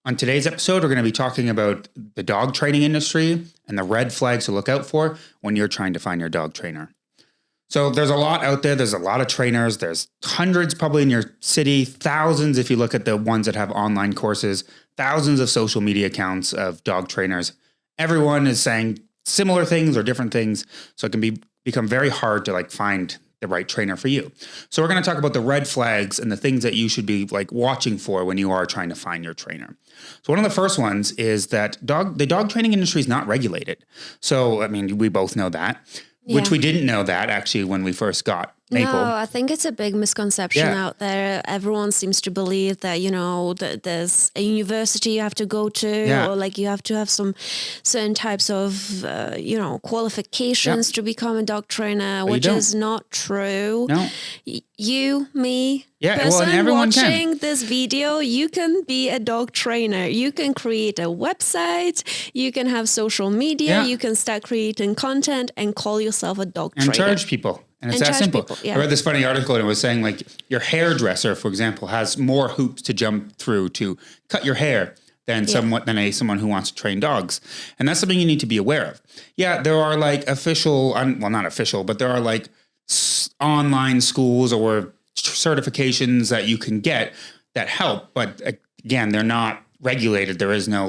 On today's episode, we're going to be talking about the dog training industry and the red flags to look out for when you're trying to find your dog trainer. So there's a lot out there. There's a lot of trainers. There's hundreds probably in your city, thousands if you look at the ones that have online courses, thousands of social media accounts of dog trainers. Everyone is saying similar things or different things. So it can become very hard to find the right trainer for you. So we're going to talk about the red flags and the things that you should be watching for when you are trying to find your trainer. So one of the first ones is that the dog training industry is not regulated. So, I mean, we both know that, which we didn't know that actually when we first got Maple. No, I think it's a big misconception out there. Everyone seems to believe that, that there's a university you have to go to or you have to have some certain types of, qualifications to become a dog trainer, which is not true. No. You, me, person and everyone watching this video, you can be a dog trainer. You can create a website. You can have social media. You can start creating content and call yourself a dog trainer. And charge people. And it's that simple. I read this funny article and it was saying your hairdresser, for example, has more hoops to jump through to cut your hair than someone who wants to train dogs. And that's something you need to be aware of. Yeah, there are not official, but there are online schools or certifications that you can get that help. But again, they're not regulated. There is no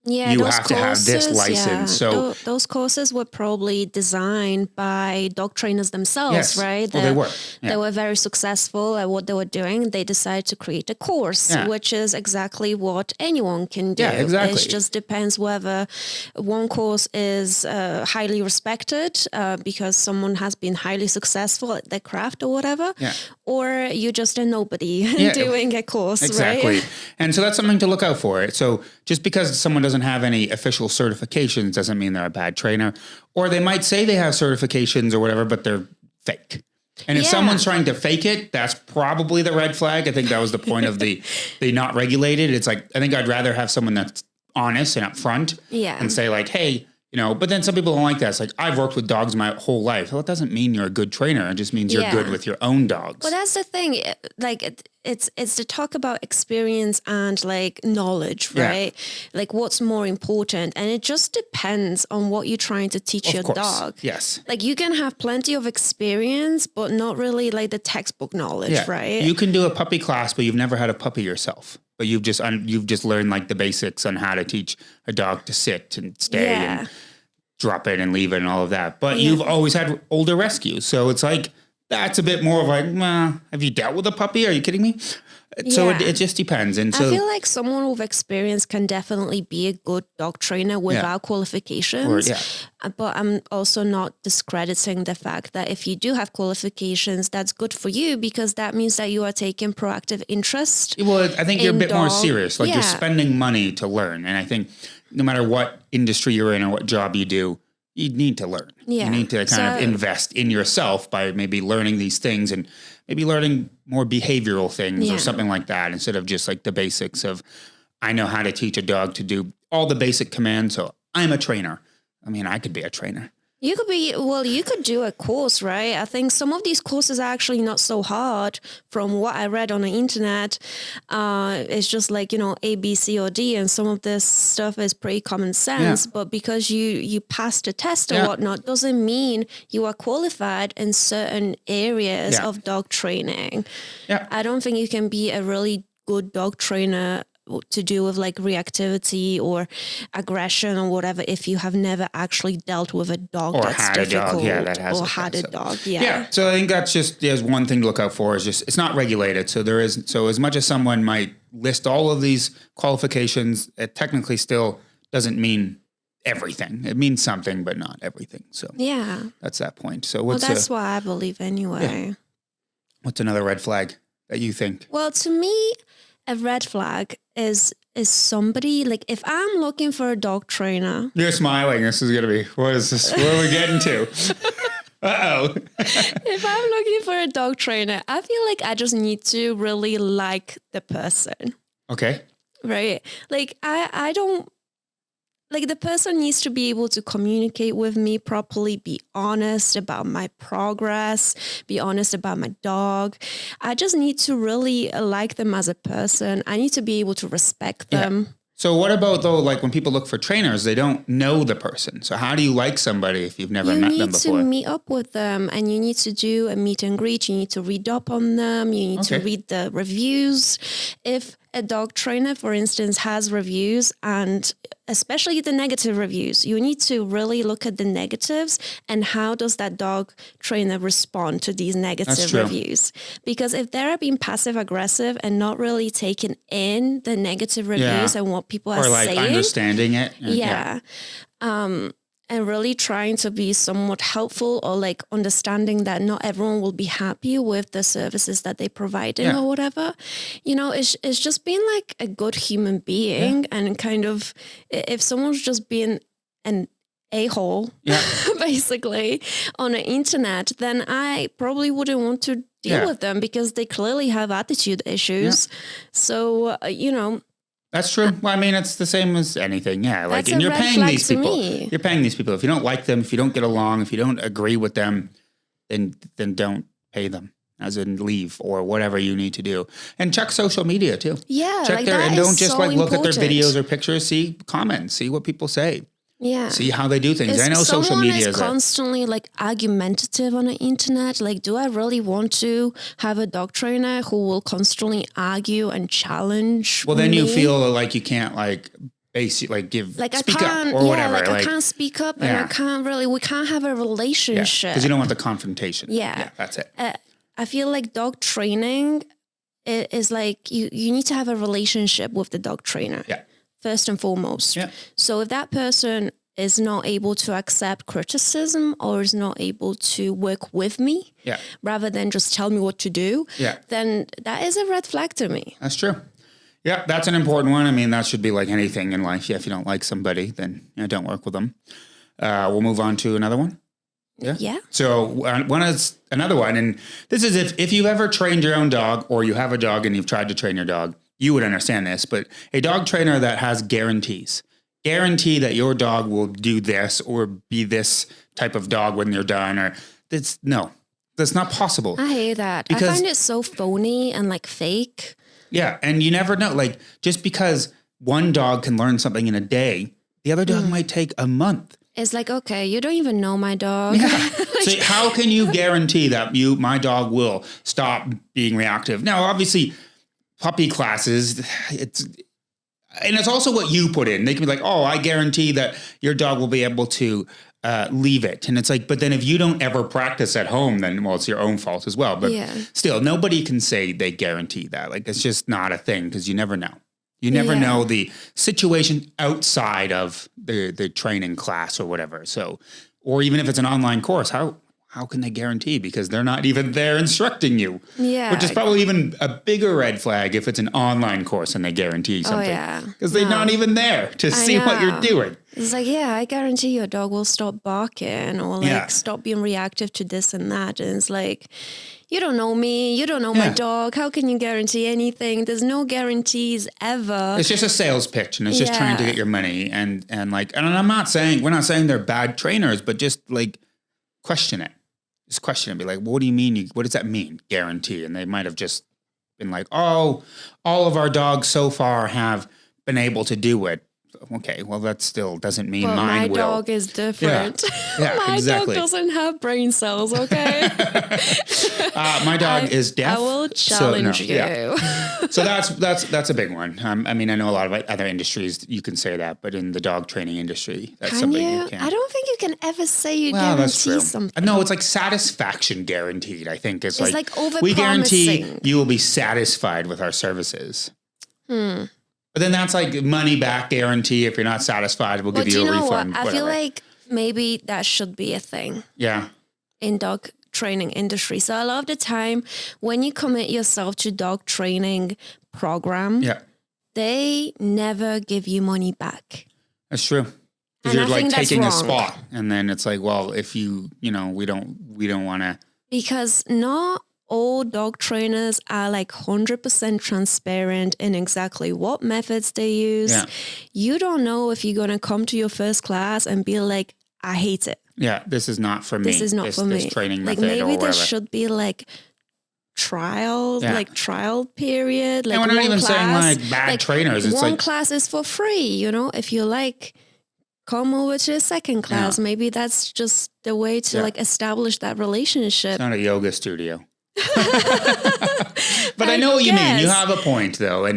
you have to have this license. So those courses were probably designed by dog trainers themselves, right? Well, they were. Yeah. They were very successful at what they were doing. They decided to create a course, which is exactly what anyone can do. Yeah, exactly. It just depends whether one course is highly respected because someone has been highly successful at their craft or whatever, or you're just a nobody doing a course, exactly. right? And so that's something to look out for. So just because someone doesn't have any official certifications doesn't mean they're a bad trainer. Or they might say they have certifications or whatever, but they're fake. And if someone's trying to fake it, that's probably the red flag. I think that was the point of the not regulated. It's I think I'd rather have someone that's honest and upfront and say hey, but then some people don't like that. It's I've worked with dogs my whole life. Well, it doesn't mean you're a good trainer. It just means you're good with your own dogs. Well, that's the thing. It's to talk about experience and knowledge, right? What's more important. And it just depends on what you're trying to teach your dog. Yes. You can have plenty of experience, but not really the textbook knowledge, right? You can do a puppy class, but you've never had a puppy yourself. But you've just learned the basics on how to teach a dog to sit and stay and drop it and leave it and all of that. But you've always had older rescues. So it's that's a bit more of have you dealt with a puppy? Are you kidding me? So it just depends. And so I feel like someone with experience can definitely be a good dog trainer without qualifications. But I'm also not discrediting the fact that if you do have qualifications, that's good for you because that means that you are taking proactive interest. Well, I think you're a bit more serious. You're spending money to learn. And I think no matter what industry you're in or what job you do, you need to learn. You need to kind of invest in yourself by maybe learning these things and maybe learning more behavioral things or something like that instead of just the basics of, I know how to teach a dog to do all the basic commands. So I'm a trainer. I mean, I could be a trainer. You could do a course, right? I think some of these courses are actually not so hard from what I read on the internet. It's just A, B, C, or D. And some of this stuff is pretty common sense. But because you passed a test or whatnot, doesn't mean you are qualified in certain areas of dog training. Yeah. I don't think you can be a really good dog trainer to do with reactivity or aggression or whatever if you have never actually dealt with a dog that's difficult or had a dog. Yeah. So I think that's there's one thing to look out for is it's not regulated. So as much as someone might list all of these qualifications, it technically still doesn't mean everything. It means something, but not everything. So that's that point. So that's what I believe anyway. Yeah. What's another red flag that you think? Well, to me, a red flag is somebody if I'm looking for a dog trainer. You're smiling. This is gonna be what is this? Where are we getting to? Uh-oh. If I'm looking for a dog trainer, I feel I just need to really like the person. Okay. Right. I don't the person needs to be able to communicate with me properly, be honest about my progress, be honest about my dog. I just need to really like them as a person. I need to be able to respect them. So what about though, like when people look for trainers, they don't know the person. So how do you like somebody if you've never met them before? You need to meet up with them and you need to do a meet and greet. You need to read up on them. You need to read the reviews. If a dog trainer, for instance, has reviews, and especially the negative reviews, you need to really look at the negatives and how does that dog trainer respond to these negative reviews. Because if they're being passive aggressive and not really taking in the negative reviews and what people are saying. Or like understanding it. And really trying to be somewhat helpful or like understanding that not everyone will be happy with the services that they're providing or whatever. You know, it's just being like a good human being and kind of, if someone's just being an a-hole, basically, on the internet, then I probably wouldn't want to deal with them because they clearly have attitude issues. So, you know, that's true. Well, I mean, it's the same as anything. Yeah. Like, and you're paying these people. You're paying these people. If you don't like them, if you don't get along, if you don't agree with them, then don't pay them, as in leave or whatever you need to do. And check social media too. Yeah. Check their, and don't just like look at their videos or pictures, see comments, see what people say. Yeah. See how they do things. I know social media is constantly like argumentative on the internet. Like, do I really want to have a dog trainer who will constantly argue and challenge? Well, then me? you feel like you can't like give like speak up or whatever. Like I can't speak up and I can't really. We can't have a relationship because you don't want the confrontation. Yeah, that's it. I feel like dog training is like you need to have a relationship with the dog trainer. Yeah. First and foremost. Yeah. So if that person is not able to accept criticism or is not able to work with me rather than just tell me what to do, then that is a red flag to me. That's true. Yeah, that's an important one. I mean, that should be like anything in life. Yeah, if you don't like somebody, then don't work with them. We'll move on to another one. Yeah. So another one, and this is if you've ever trained your own dog or you have a dog and you've tried to train your dog, you would understand this, but a dog trainer that has guarantees, guarantee that your dog will do this or be this type of dog when you're done, or that's not possible. I hate that. I find it so phony and like fake. Yeah. And you never know, like just because one dog can learn something in a day, the other dog might take a month. It's like, okay, you don't even know my dog. Yeah. So how can you guarantee that my dog will stop being reactive? Now, obviously, puppy classes, it's also what you put in. They can be like, oh, I guarantee that your dog will be able to leave it. And it's like, but then if you don't ever practice at home, then, well, it's your own fault as well. But still, nobody can say they guarantee that. Like, it's just not a thing because you never know. You never know the situation outside of the training class or whatever. So, or even if it's an online course, how can they guarantee? Because they're not even there instructing you. Yeah. Which is probably even a bigger red flag if it's an online course and they guarantee something. Oh, yeah. Because they're not even there to see what you're doing. It's like, I guarantee your dog will stop barking or like stop being reactive to this and that. And it's like, you don't know me. You don't know my dog. How can you guarantee anything? There's no guarantees ever. It's just a sales pitch and it's just trying to get your money. And we're not saying they're bad trainers, but just like question it. Just question it. Be like, what do you mean? What does that mean? Guarantee. And they might have just been like, oh, all of our dogs so far have been able to do it. Okay, well, that still doesn't mean mine will. My dog is different. Yeah, my exactly. dog doesn't have brain cells, okay? My dog is deaf. I will challenge you. Yeah. So that's a big one. I mean, I know a lot of other industries you can say that, but in the dog training industry, that's something you can't. I don't think you can ever say you guarantee something. No, it's like satisfaction guaranteed, I think. It's like over-promising. We guarantee you will be satisfied with our services. But then that's like money back guarantee. If you're not satisfied, we'll give you a refund. I feel like maybe that should be a thing. Yeah. In dog training industry. So a lot of the time when you commit yourself to dog training program, they never give you money back. That's true. Because you're like taking a spot. And then it's like, well, if we don't want to. Because not all dog trainers are like 100% transparent in exactly what methods they use. Yeah. You don't know if you're going to come to your first class and be like, I hate it. Yeah, this is not for me. This is not for me. This training like method maybe or whatever. There should be like trial, Yeah. like trial period. Like And we're not one even saying class, like bad trainers. It's one like, class is for free, you know, if you like, come over to the second class. Maybe that's just the way to like establish that relationship. it's not a yoga studio. But I know what you mean. You have a point though.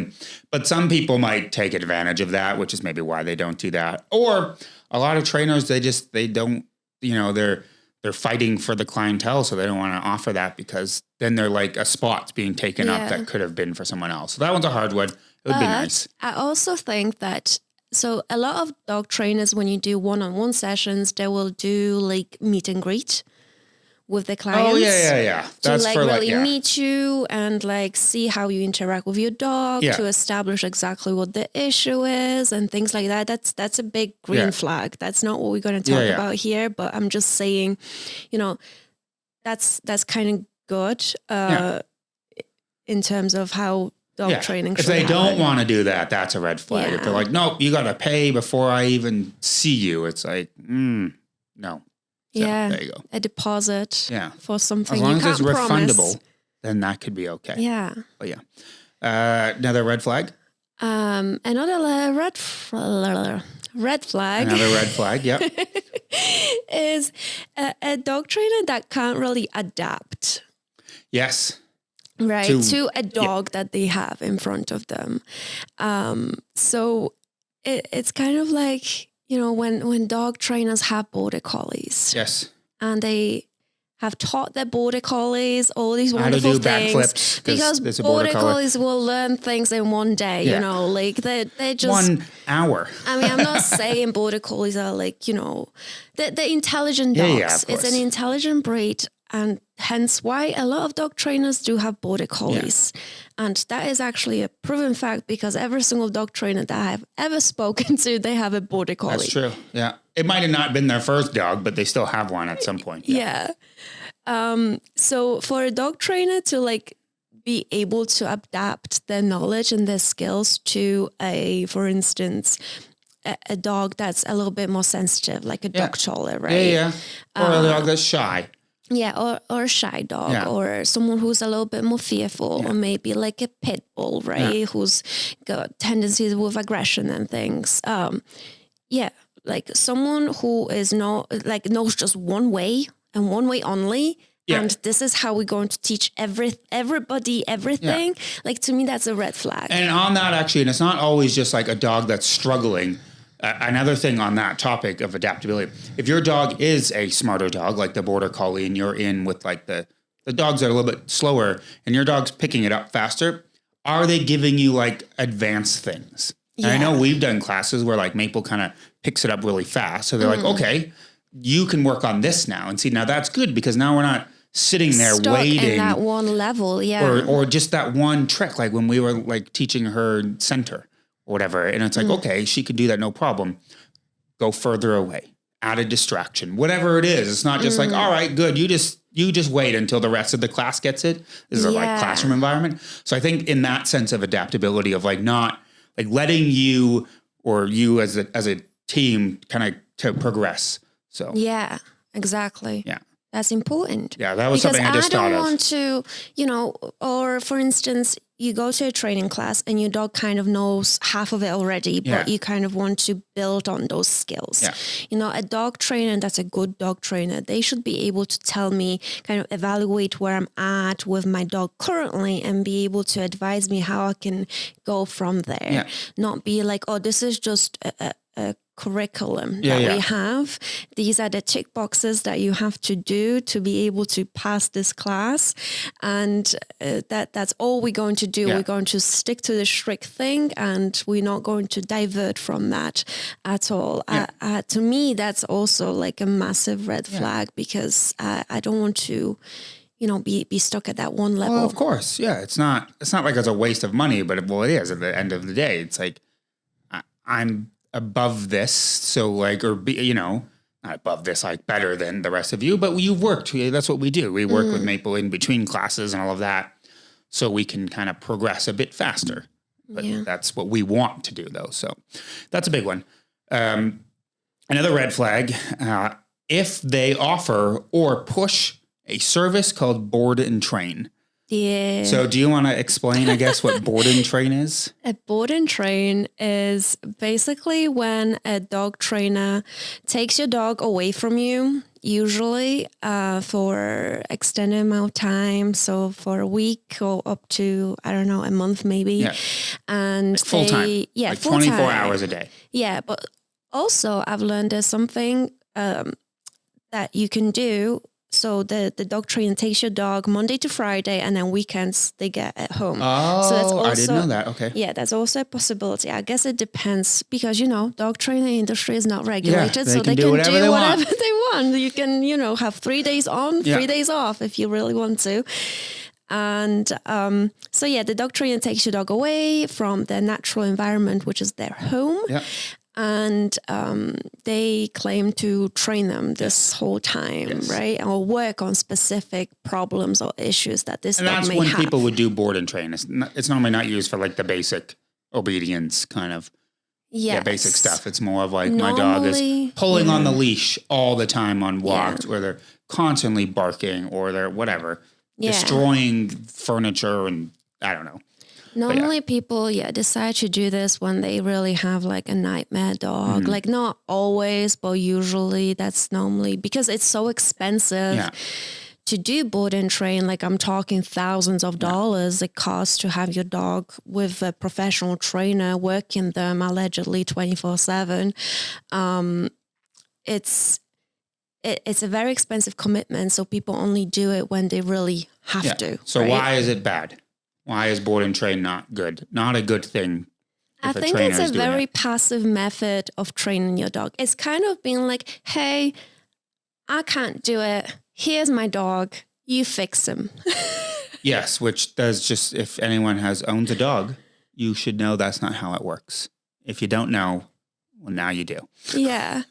But some people might take advantage of that, which is maybe why they don't do that. Or a lot of trainers, they don't, you know, they're fighting for the clientele. So they don't want to offer that because then they're like a spot's being taken up that could have been for someone else. So that one's a hard one. It would be nice. I also think that, so a lot of dog trainers, when you do one-on-one sessions, they will do like meet and greet with the clients. Oh, yeah. That's to like really meet you and like see how you interact with your dog to establish exactly what the issue is and things like that. That's a big green flag. That's not what we're going to talk about here, but I'm just saying, you know, that's kind of good in terms of how dog training should happen. If they don't want to do that, that's a red flag. If they're like, nope, you got to pay before I even see you. It's like, no. So, there you go. A deposit for something as long you as can't it's promise. refundable, then that could be okay. Yeah. But another red flag. Another red flag. Another red flag. Yep. is a dog trainer that can't really adapt. Yes. Right. To a dog that they have in front of them. So it's kind of like, you know, when dog trainers have border collies. Yes. And they have taught their border collies all these wonderful things. Backflips because border collies will learn things in one day, you know, like they just 1 hour. I mean, I'm not saying border collies are like, you know, they're intelligent dogs. Yeah, it's an intelligent breed. And hence why a lot of dog trainers do have border collies. Yeah. And that is actually a proven fact because every single dog trainer that I've ever spoken to, they have a border collie. That's true. Yeah. It might have not been their first dog, but they still have one at some point. Yeah. So for a dog trainer to like be able to adapt their knowledge and their skills to for instance, a dog that's a little bit more sensitive, like a dog choler, right? Yeah. Or a dog that's shy. Yeah, or a shy dog, or someone who's a little bit more fearful, or maybe like a pit bull, right? Who's got tendencies with aggression and things. Like someone who is not like knows just one way and one way only. Yeah. And this is how we're going to teach everybody everything. Yeah. Like to me, that's a red flag. And on that, actually, and it's not always just like a dog that's struggling. Another thing on that topic of adaptability, if your dog is a smarter dog, like the border collie, and you're in with like the dogs that are a little bit slower and your dog's picking it up faster, are they giving you like advanced things? Yeah. And I know we've done classes where like Maple kind of picks it up really fast. So they're like, okay, you can work on this now. And see, now that's good because now we're not sitting there stuck waiting in that one level. Yeah. Or just that one trick. Like when we were like teaching her center. Or whatever. And it's like, okay, she could do that, no problem. Go further away. Add a distraction. Whatever it is. It's not just like, all right, good. You just wait until the rest of the class gets it. This is a like classroom environment. So I think in that sense of adaptability of like not like letting you or you as a team kind of to progress. So yeah, exactly. Yeah. That's important. Yeah, that was something I just thought of. Because I don't want to, you know, or for instance, you go to a training class and your dog kind of knows half of it already, but you kind of want to build on those skills. Yeah. You know, a dog trainer that's a good dog trainer, they should be able to tell me, kind of evaluate where I'm at with my dog currently and be able to advise me how I can go from there. Yeah. Not be like, oh, this is just a curriculum that we have. These are the tick boxes that you have to do to be able to pass this class. And that's all we're going to do. Yeah. We're going to stick to the strict thing and we're not going to divert from that at all. Yeah. To me, that's also like a massive red flag because I don't want to, you know, be stuck at that one level. Well, of course. Yeah. It's not like it's a waste of money, but it is at the end of the day. It's like, I'm above this, so like, or be, you know, not above this, like better than the rest of you, but you've worked. That's what we do. We work with Maple in between classes and all of that, so we can kind of progress a bit faster. But that's what we want to do, though. So that's a big one. Another red flag: if they offer or push a service called board and train. Yeah. So do you want to explain, I guess, what board and train is? A board and train is basically when a dog trainer takes your dog away from you, usually for extended amount of time. So for a week or up to, I don't know, a month maybe. Yeah. And Like full time. Yeah, like full 24 time. hours a day. Yeah, but also I've learned there's something that you can do. So the dog trainer takes your dog Monday to Friday, and then weekends they get at home. Oh, so that's also, I didn't know that. Okay. Yeah, that's also a possibility. I guess it depends because, dog training industry is not regulated. they so can they do can whatever do they whatever want. they want. You can, have 3 days on, 3 days off if you really want to. And the dog trainer takes your dog away from their natural environment, which is their home. Yeah. And they claim to train them this whole time, right? Or work on specific problems or issues that this And dog that's may when have. people would do board and train. It's normally not used for like the basic obedience kind of basic stuff. It's more of like my dog is pulling on the leash all the time on walks, or they're constantly barking, or they're whatever, destroying furniture, and I don't know. Normally people, decide to do this when they really have like a nightmare dog. Mm-hmm. Like not always, but usually that's normally because it's so expensive to do board and train. Like I'm talking thousands of dollars it costs to have your dog with a professional trainer working them allegedly 24/7. It's a very expensive commitment. So people only do it when they really have to. So why is it bad? Why is board and train not good? Not a good thing. I think it's a very passive method of training your dog. It's kind of being like, hey, I can't do it. Here's my dog. You fix him. Yes, which does just, if anyone owns a dog, you should know that's not how it works. If you don't know, well, now you do. Yeah.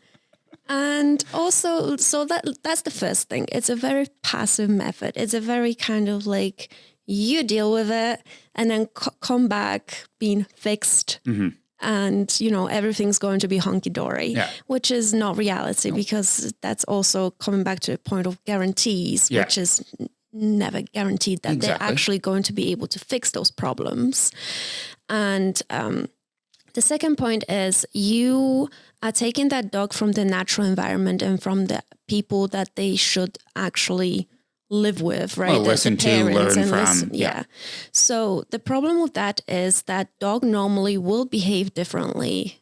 And also, so that's the first thing. It's a very passive method. It's a very kind of like, you deal with it and then come back being fixed. Mm-hmm. And, everything's going to be hunky-dory, which is not reality because that's also coming back to a point of guarantees, which is never guaranteed that they're actually going to be able to fix those problems. And the second point is you are taking that dog from the natural environment and from the people that they should actually live with, right? Well, listen to, learn from. So the problem with that is that dog normally will behave differently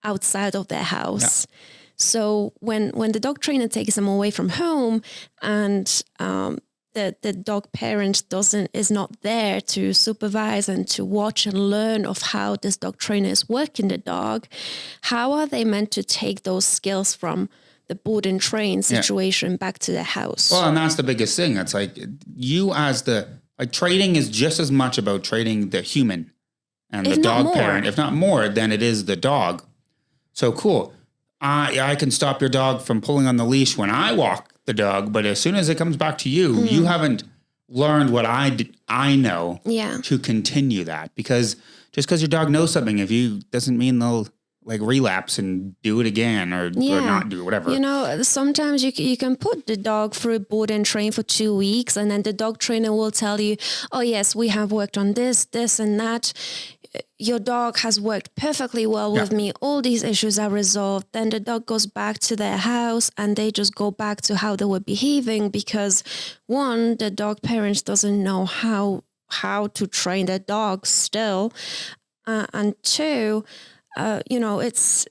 outside of their house. Yeah. So when the dog trainer takes them away from home and the dog parent is not there to supervise and to watch and learn of how this dog trainer is working the dog, how are they meant to take those skills from the board and train situation back to the house? Well, and that's the biggest thing. It's like you as training is just as much about training the human and the dog parent, if not more, than it is the dog. So cool. I can stop your dog from pulling on the leash when I walk the dog, but as soon as it comes back to you, you haven't learned what I know to continue that. Because just because your dog knows something, doesn't mean they'll like relapse and do it again or not do whatever. Sometimes you can put the dog through board and train for 2 weeks and then the dog trainer will tell you, oh yes, we have worked on this and that. Your dog has worked perfectly well with me. All these issues are resolved. Then the dog goes back to their house and they just go back to how they were behaving because one, the dog parent doesn't know how to train their dog still. And two, it's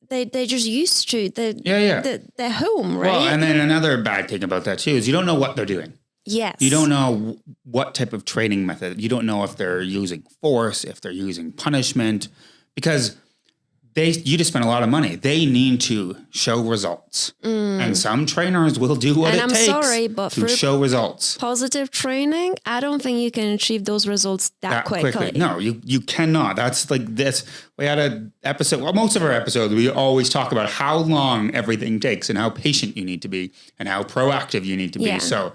they're just used to their home, right? Well, and then another bad thing about that too is you don't know what they're doing. Yes. You don't know what type of training method. You don't know if they're using force, if they're using punishment, because you just spend a lot of money. They need to show results. And some trainers will do what it takes to show results. Positive training, I don't think you can achieve those results that quickly. No, you cannot. That's like this. We had an episode, most of our episodes, we always talk about how long everything takes and how patient you need to be and how proactive you need to be. So,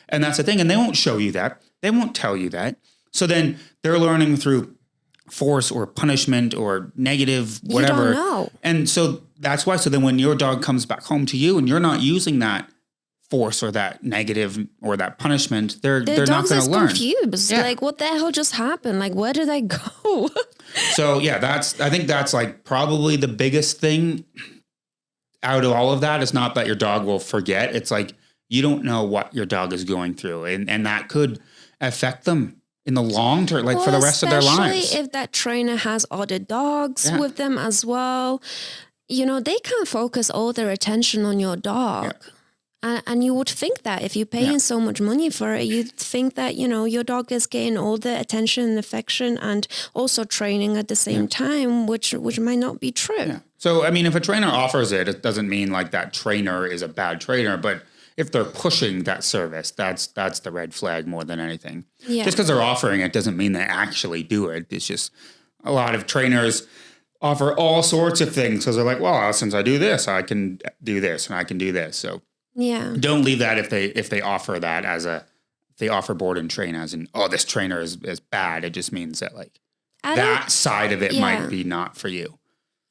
and that's the thing. And they won't show you that. They won't tell you that. So then they're learning through force or punishment or negative whatever. You don't know. And so that's why. So then when your dog comes back home to you and you're not using that force or that negative or that punishment, they're not dogs going is to learn. confused. Yeah. Like, what the hell just happened? Like, where did I go? So yeah, I think that's like probably the biggest thing out of all of that. Is not that your dog will forget. It's like, you don't know what your dog is going through, and that could affect them in the long term, like for the rest of their lives. Especially if that trainer has other dogs with them as well. You know, they can focus all their attention on your dog. Yeah. And you would think that if you're paying so much money for it, you'd think that, you know, your dog is getting all the attention and affection and also training at the same time, which might not be true. Yeah. So, I mean, if a trainer offers it, it doesn't mean like that trainer is a bad trainer, but if they're pushing that service, that's the red flag more than anything. Yeah. Just because they're offering it doesn't mean they actually do it. It's just a lot of trainers offer all sorts of things because they're like, well, since I do this, I can do this and I can do this. So don't leave that if they offer that they offer board and train as in, oh, this trainer is bad. It just means that like that side of it might be not for you.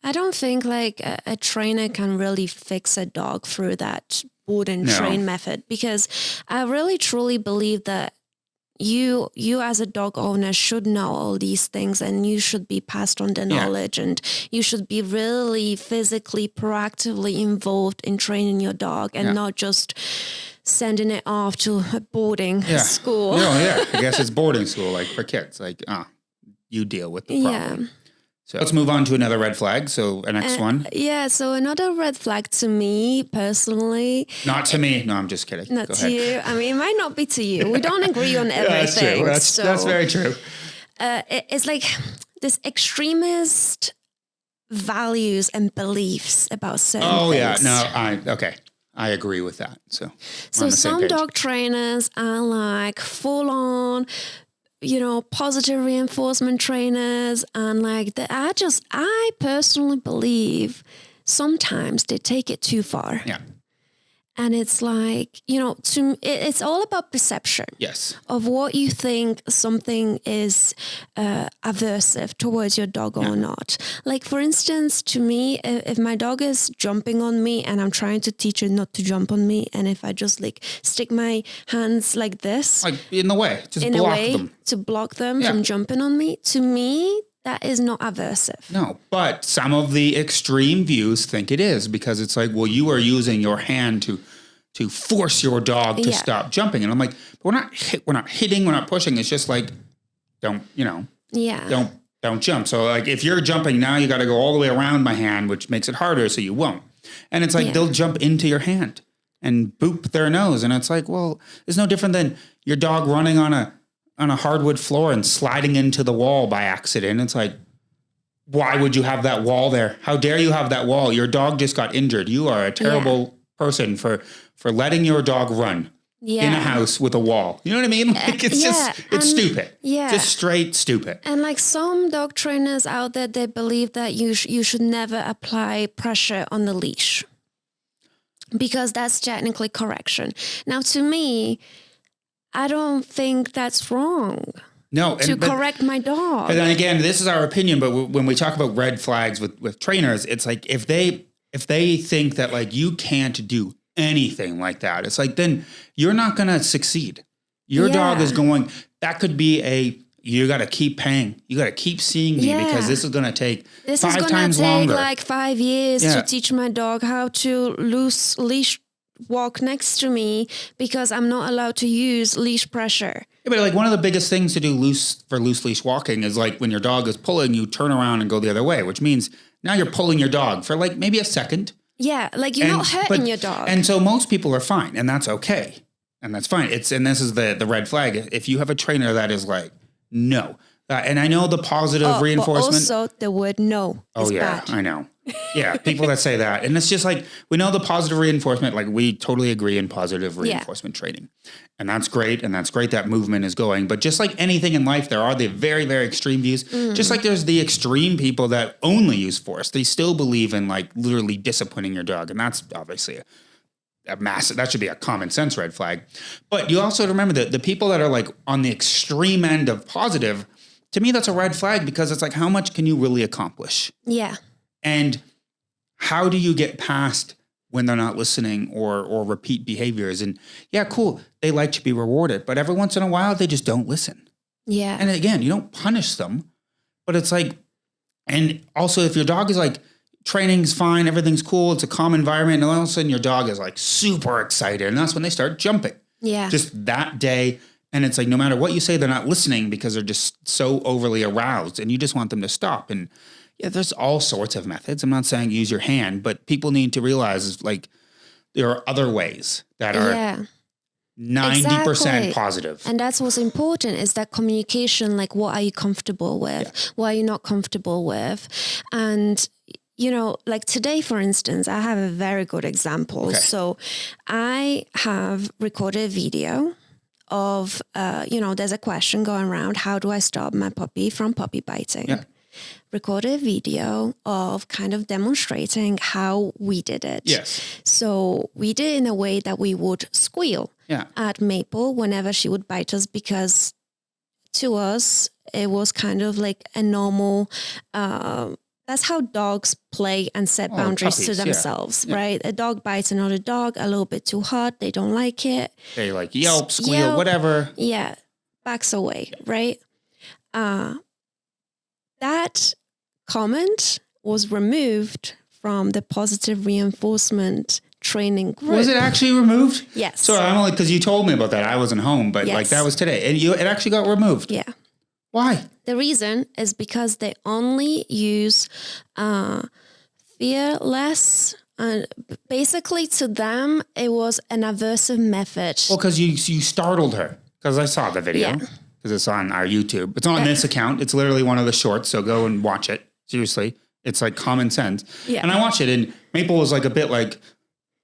I don't think like a trainer can really fix a dog through that board and train method, because I really truly believe that you as a dog owner should know all these things, and you should be passed on the knowledge, and you should be really physically, proactively involved in training your dog and not just sending it off to a boarding school. I guess it's boarding school, like for kids, like, you deal with the problem. So let's move on to another red flag. So a next one. Yeah. So another red flag to me personally. Not to me. No, I'm just kidding. Not to you. I mean, it might not be to you. We don't agree on everything. That's true. That's very true. It's like this extremist values and beliefs about certain things. No, I agree with that. So some dog trainers are like full on, you know, positive reinforcement trainers, and like I personally believe sometimes they take it too far. Yeah. And it's like, you know, it's all about perception. Yes. Of what you think something is aversive towards your dog or not. Like, for instance, to me, if my dog is jumping on me and I'm trying to teach it not to jump on me, and if I just like stick my hands like this. Like in the way, just in block a way them. To block them from jumping on me, to me, that is not aversive. No, but some of the extreme views think it is, because it's like, well, you are using your hand to force your dog to stop jumping. And I'm like, but we're not hitting, we're not pushing. It's just like, don't jump. So like if you're jumping now, you got to go all the way around my hand, which makes it harder. So you won't. And it's like, they'll jump into your hand and boop their nose. And it's like, well, it's no different than your dog running on a hardwood floor and sliding into the wall by accident. It's like, why would you have that wall there? How dare you have that wall? Your dog just got injured. You are a terrible person for letting your dog run in a house with a wall. You know what I mean? Like it's stupid. Yeah. Just straight stupid. And like some dog trainers out there, they believe that you should never apply pressure on the leash because that's technically correction. Now, to me, I don't think that's wrong. No, correct my dog. But then again, this is our opinion. But when we talk about red flags with trainers, it's like if they think that like you can't do anything like that, it's like then you're not going to succeed. Your dog is going. That could be you got to keep paying. You got to keep seeing me because this is going to take 5 times longer. Like 5 years to teach my dog how to loose leash. Walk next to me because I'm not allowed to use leash pressure. Yeah, but like one of the biggest things to do loose leash walking is like when your dog is pulling, you turn around and go the other way, which means now you're pulling your dog for like maybe a second. Yeah, like you're not hurting your dog. And so most people are fine, and that's okay. And that's fine. And this is the red flag. If you have a trainer that is like, no. And I know the positive reinforcement. But also the word no is bad. I know. Yeah, people that say that. And it's just like, we know the positive reinforcement, like we totally agree in positive reinforcement training. And that's great. And that's great that movement is going. But just like anything in life, there are the very, very extreme views. Just like there's the extreme people that only use force. They still believe in like literally disciplining your dog. And that's obviously a massive, that should be a common sense red flag. But you also remember that the people that are like on the extreme end of positive, to me, that's a red flag because it's like, how much can you really accomplish? Yeah. And how do you get past when they're not listening or repeat behaviors. And yeah, cool. They like to be rewarded, but every once in a while they just don't listen. Yeah. And again, you don't punish them, but it's like, and also if your dog is like, training's fine, everything's cool, it's a calm environment, and all of a sudden your dog is like super excited, and that's when they start jumping. Yeah. Just that day. And it's like, no matter what you say, they're not listening because they're just so overly aroused, and you just want them to stop. And yeah, there's all sorts of methods. I'm not saying use your hand, but people need to realize like there are other ways that are 90% positive. And that's what's important is that communication, like what are you comfortable with? What are you not comfortable with? And you know, like today, for instance, I have a very good example. Okay. So I have recorded a video of, there's a question going around, how do I stop my puppy from puppy biting? Yeah. Recorded a video of kind of demonstrating how we did it. Yes. So we did it in a way that we would squeal at Maple whenever she would bite us, because to us, it was kind of like a normal, that's how dogs play and set boundaries puppies, to themselves, right? A dog bites another dog a little bit too hard. They don't like it. They like yelp, squeal, whatever. Yeah. Backs away, right? That comment was removed from the positive reinforcement training group. Was it actually removed? Yes. So I'm only, because you told me about that. I wasn't home, but like that was today. And it actually got removed. Yeah. Why? The reason is because they only use fearless. And basically, to them, it was an aversive method. Well, because you startled her. Because I saw the video. Because it's on our YouTube. It's on this account. It's literally one of the shorts. So go and watch it. Seriously. It's like common sense. Yeah. And I watched it, and Maple was like a bit like,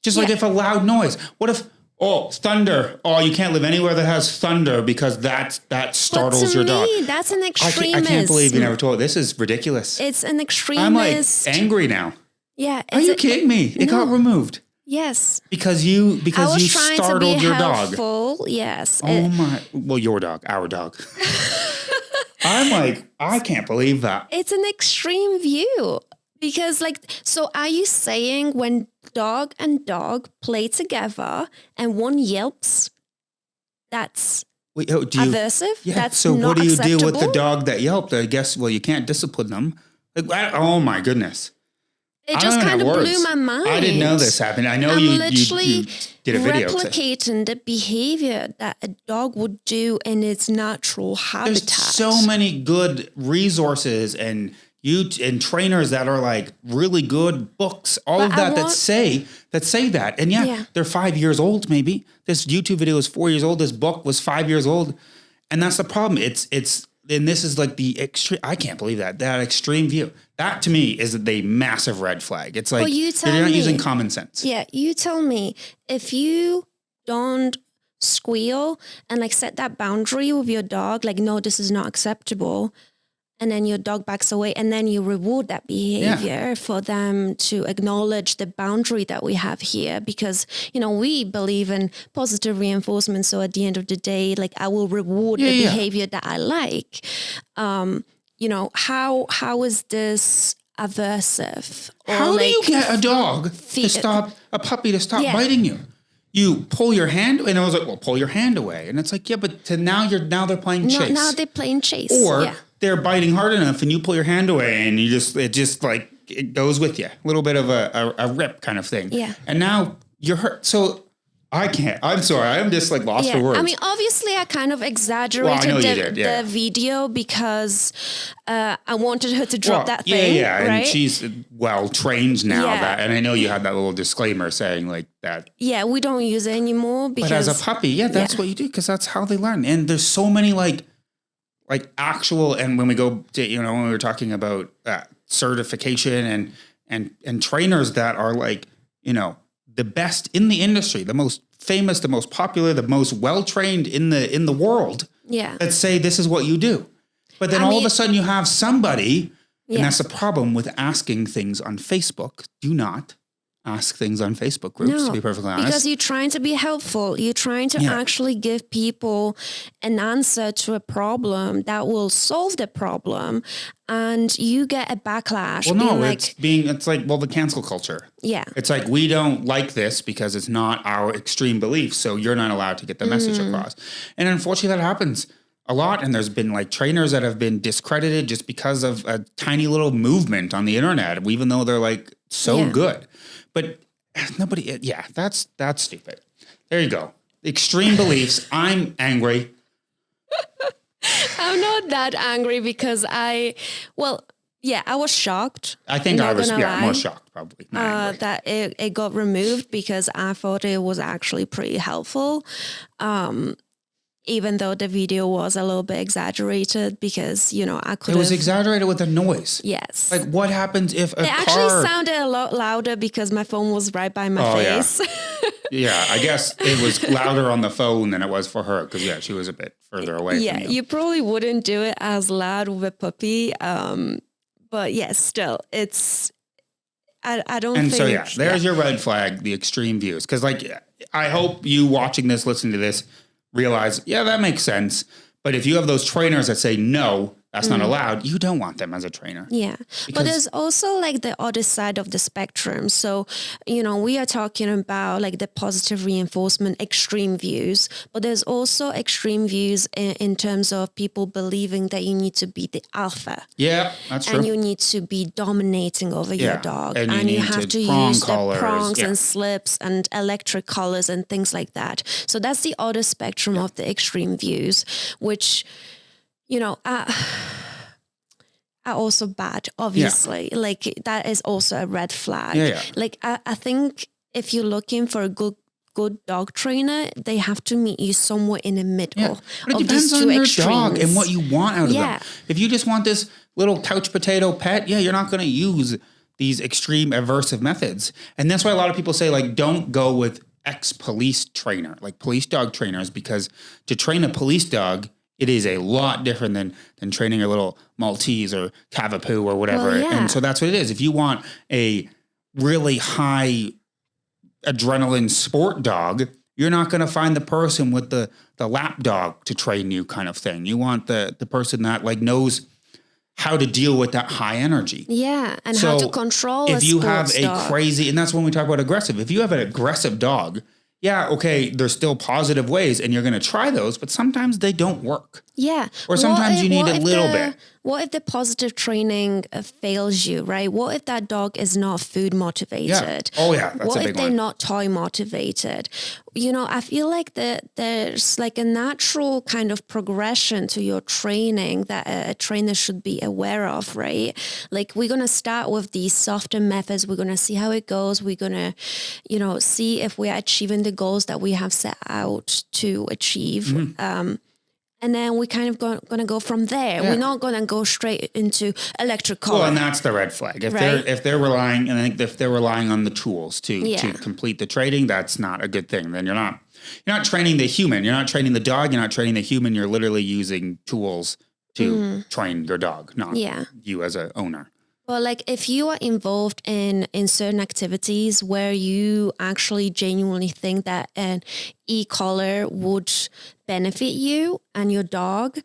just like if a loud noise. What if... Oh, thunder. Oh, you can't live anywhere that has thunder because that startles your dog. That's an extremist. I can't believe you never told. This is ridiculous. It's an extremist. I'm like angry now. Yeah. Are you kidding me? It got removed. Yes. Because you startled your helpful. dog. Yes. Oh my. Well, your dog, our dog. I'm like, I can't believe that. It's an extreme view. Because so are you saying when dog and dog play together and one yelps, that's aversive? Yeah, that's so not what do you do with the acceptable? dog that yelped? I guess, well, you can't discipline them. Oh my goodness. It just kind of blew my mind. I didn't know this happened. I know you did a video. Replicating the behavior that a dog would do in its natural habitat. There's so many good resources and trainers that are like really good books, all of that say that. And they're 5 years old, maybe. This YouTube video is 4 years old. This book was 5 years old. And that's the problem. And this is like the extreme, I can't believe that extreme view. That to me is a massive red flag. It's like, you're not using common sense. Yeah. You tell me, if you don't squeal and set that boundary with your dog, no, this is not acceptable. And then your dog backs away, and then you reward that behavior for them to acknowledge the boundary that we have here, because, we believe in positive reinforcement. So at the end of the day, I will reward the behavior that I like. How is this aversive? How do you get a puppy to stop biting you? You pull your hand, and I was like, well, pull your hand away. And it's like, yeah, but now they're playing chase. Now they're playing chase. Or they're biting hard enough and you pull your hand away and it goes with you. A little bit of a rip kind of thing. Yeah. And now you're hurt. So I can't. I'm sorry. I'm just lost for words. I mean, obviously I kind of exaggerated the video because I wanted her to drop that thing. Yeah. Right? And she's well trained now and I know you had that little disclaimer saying that. Yeah, we don't use it anymore because. But as a puppy, that's what you do because that's how they learn. And there's so many actual, and when we go to, when we were talking about certification and trainers that are the best in the industry, the most famous, the most popular, the most well-trained in the world that say this is what you do. But then all of a sudden you have somebody, and that's the problem with asking things on Facebook. Do not ask things on Facebook groups, to be perfectly honest. Because you're trying to be helpful. You're trying to actually give people an answer to a problem that will solve the problem. And you get a backlash. Well, no, it's like, well, the cancel culture. Yeah. It's like, we don't like this because it's not our extreme beliefs, so you're not allowed to get the message across. And unfortunately, that happens a lot. And there's been like trainers that have been discredited just because of a tiny little movement on the internet, even though they're like so good. But nobody, that's stupid. There you go. Extreme beliefs. I'm angry. I'm not that angry because I was shocked. I think I was more shocked probably. That it got removed because I thought it was actually pretty helpful. Even though the video was a little bit exaggerated because, I could It was exaggerated with the noise. Yes. Like, what happens if a car... It actually sounded a lot louder because my phone was right by my face. Yeah, I guess it was louder on the phone than it was for her because, she was a bit further away from you. You probably wouldn't do it as loud with a puppy. But yes, still, it's... I don't think... And so, there's your red flag, the extreme views. Because, I hope you watching this, listening to this, realize, that makes sense. But if you have those trainers that say, no, that's not allowed, you don't want them as a trainer. Yeah. But there's also the other side of the spectrum. So, we are talking about the positive reinforcement extreme views, but there's also extreme views in terms of people believing that you need to be the alpha. Yeah, that's true. And you need to be dominating over your dog. And you have to use the prongs and slips and electric collars and things like that. So that's the other spectrum of the extreme views, which... are also bad, obviously. That is also a red flag. I think if you're looking for a good dog trainer, they have to meet you somewhere in the middle but it of these depends two on your extremes. dog and what you want out of them. If you just want this little couch potato pet, you're not going to use these extreme aversive methods. And that's why a lot of people say, don't go with ex-police trainer, police dog trainers, because to train a police dog, it is a lot different than training a little Maltese or Cavapoo or whatever. And so that's what it is. If you want a really high adrenaline sport dog, you're not going to find the person with the lap dog to train you kind of thing. You want the person that knows how to deal with that high energy. Yeah, and how to control if you have a dog. Crazy, and that's when we talk about aggressive. If you have an aggressive dog, there's still positive ways and you're going to try those, but sometimes they don't work. Yeah. Or sometimes you need a little bit. What if the positive training fails you, right? What if that dog is not food motivated? Yeah. Oh, yeah. That's what a big if they're one. not toy motivated? I feel like there's a natural kind of progression to your training that a trainer should be aware of, right? We're going to start with these softer methods. We're going to see how it goes. We're going to, see if we're achieving the goals that we have set out to achieve. Mm-hmm. And then we kind of going to go from there. Yeah. We're not going to go straight into electric collar. Well, and that's the red flag. If they're relying, and I think if they're relying on the tools to complete the training, that's not a good thing. Then you're not training the human. You're not training the dog. You're not training the human. You're literally using tools to train your dog, not you as an owner. Well, if you are involved in certain activities where you actually genuinely think that an e-collar would benefit you and your dog,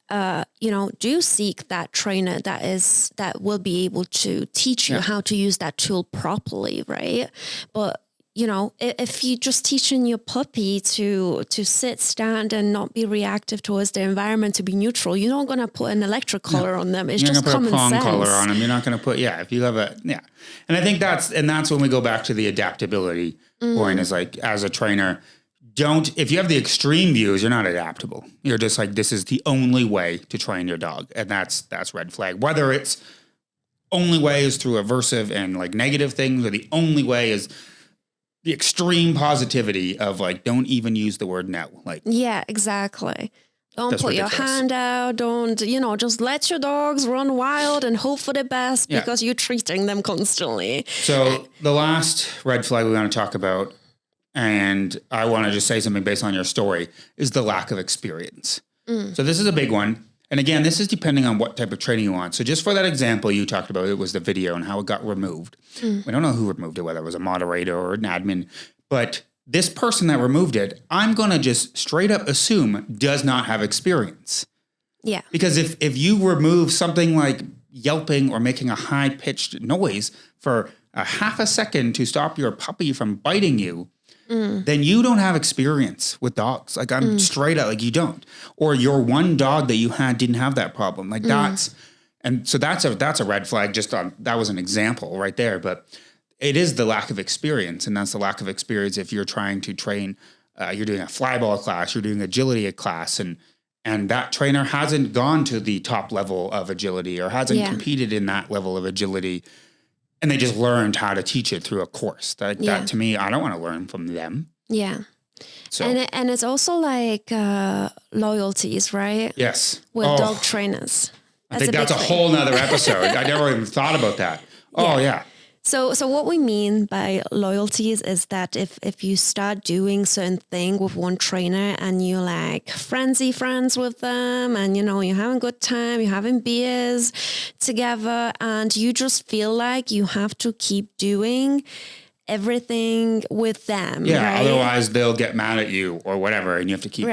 do seek that trainer that will be able to teach you how to use that tool properly, right? But if you're just teaching your puppy to sit, stand, and not be reactive towards the environment, to be neutral, you're not going to put an electric collar on them. It's just common sense. You're going to put a prong collar on them. You're not going to put, if you have and I think that's when we go back to the adaptability point is as a trainer, if you have the extreme views, you're not adaptable. You're just this is the only way to train your dog. And that's red flag. Whether it's only way is through aversive and negative things, or the only way is the extreme positivity of don't even use the word no. Yeah, exactly. Don't put your hand out. Don't, just let your dogs run wild and hope for the best because you're treating them constantly. So the last red flag we want to talk about, and I want to just say something based on your story, is the lack of experience. So this is a big one. And again, this is depending on what type of training you want. So just for that example you talked about, it was the video and how it got removed. We don't know who removed it, whether it was a moderator or an admin, but this person that removed it, I'm going to just straight up assume does not have experience. Yeah. Because if you remove something like yelping or making a high-pitched noise for a half a second to stop your puppy from biting you, then you don't have experience with dogs. Like I'm straight up, like you don't. Or your one dog that you had didn't have that problem. Like that's a red flag. That was an example right there. But it is the lack of experience, and that's the lack of experience if you're trying to train. You're doing a flyball class, you're doing agility class, and that trainer hasn't gone to the top level of agility or hasn't competed in that level of agility. And they just learned how to teach it through a course. That to me, I don't want to learn from them. Yeah. So And it's also like loyalties, right? yes. With dog trainers. I think that's a whole nother episode. I never even thought about that. Oh yeah. So what we mean by loyalties is that if you start doing certain thing with one trainer and you like frenzy friends with them and you're having a good time, you're having beers together and you just feel like you have to keep doing everything with them. Yeah, right? otherwise they'll get mad at you or whatever and you have to keep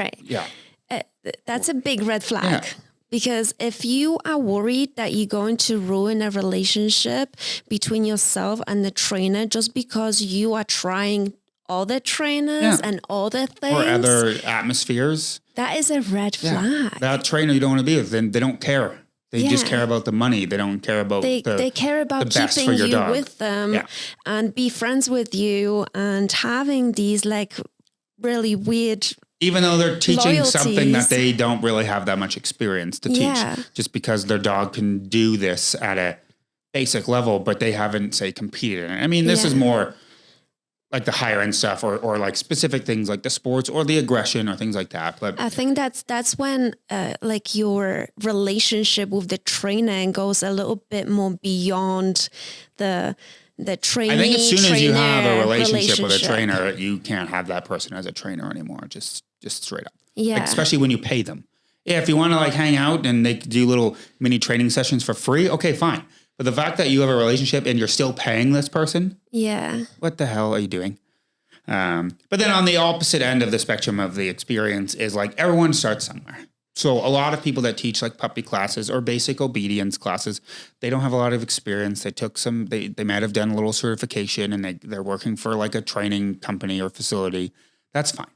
That's a big red flag. Yeah. Because if you are worried that you're going to ruin a relationship between yourself and the trainer just because you are trying other trainers and other things. Or other atmospheres. That is a red flag. That trainer you don't want to be with, then they don't care. They just care about the money. They don't care about they care about keeping you dog. With them and be friends with you and having these like really weird even though they're teaching loyalties. Something that they don't really have that much experience to teach, just because their dog can do this at a basic level, but they haven't, say, competed in it. I mean, this is more like the higher end stuff or like specific things like the sports or the aggression or things like that. But I think that's when like your relationship with the trainer goes a little bit more beyond the trainee. I think as soon as you have a relationship with a trainer, you can't have that person as a trainer anymore. Just straight up. Yeah. Like, especially when you pay them. Yeah, if you want to like hang out and they do little mini training sessions for free, okay, fine. But the fact that you have a relationship and you're still paying this person, what the hell are you doing? But then on the opposite end of the spectrum of the experience is like everyone starts somewhere. So a lot of people that teach like puppy classes or basic obedience classes, they don't have a lot of experience. They took they might have done a little certification and they're working for like a training company or facility. That's fine.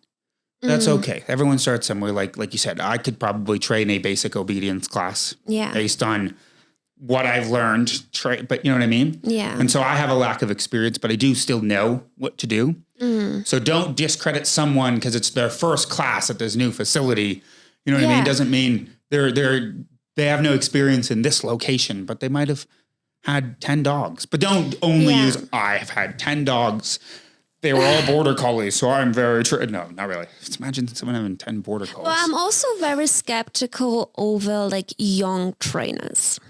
That's okay. Everyone starts somewhere. Like you said, I could probably train a basic obedience class based on what I've learned. But you know what I mean? Yeah. And so I have a lack of experience, but I do still know what to do. So don't discredit someone because it's their first class at this new facility. You know what I mean? It doesn't mean they have no experience in this location, but they might have had 10 dogs. But don't only use, I have had 10 dogs. They were all border collies, so I'm very no, not really. Just imagine someone having 10 border collies. Well, I'm also very skeptical over like young trainers.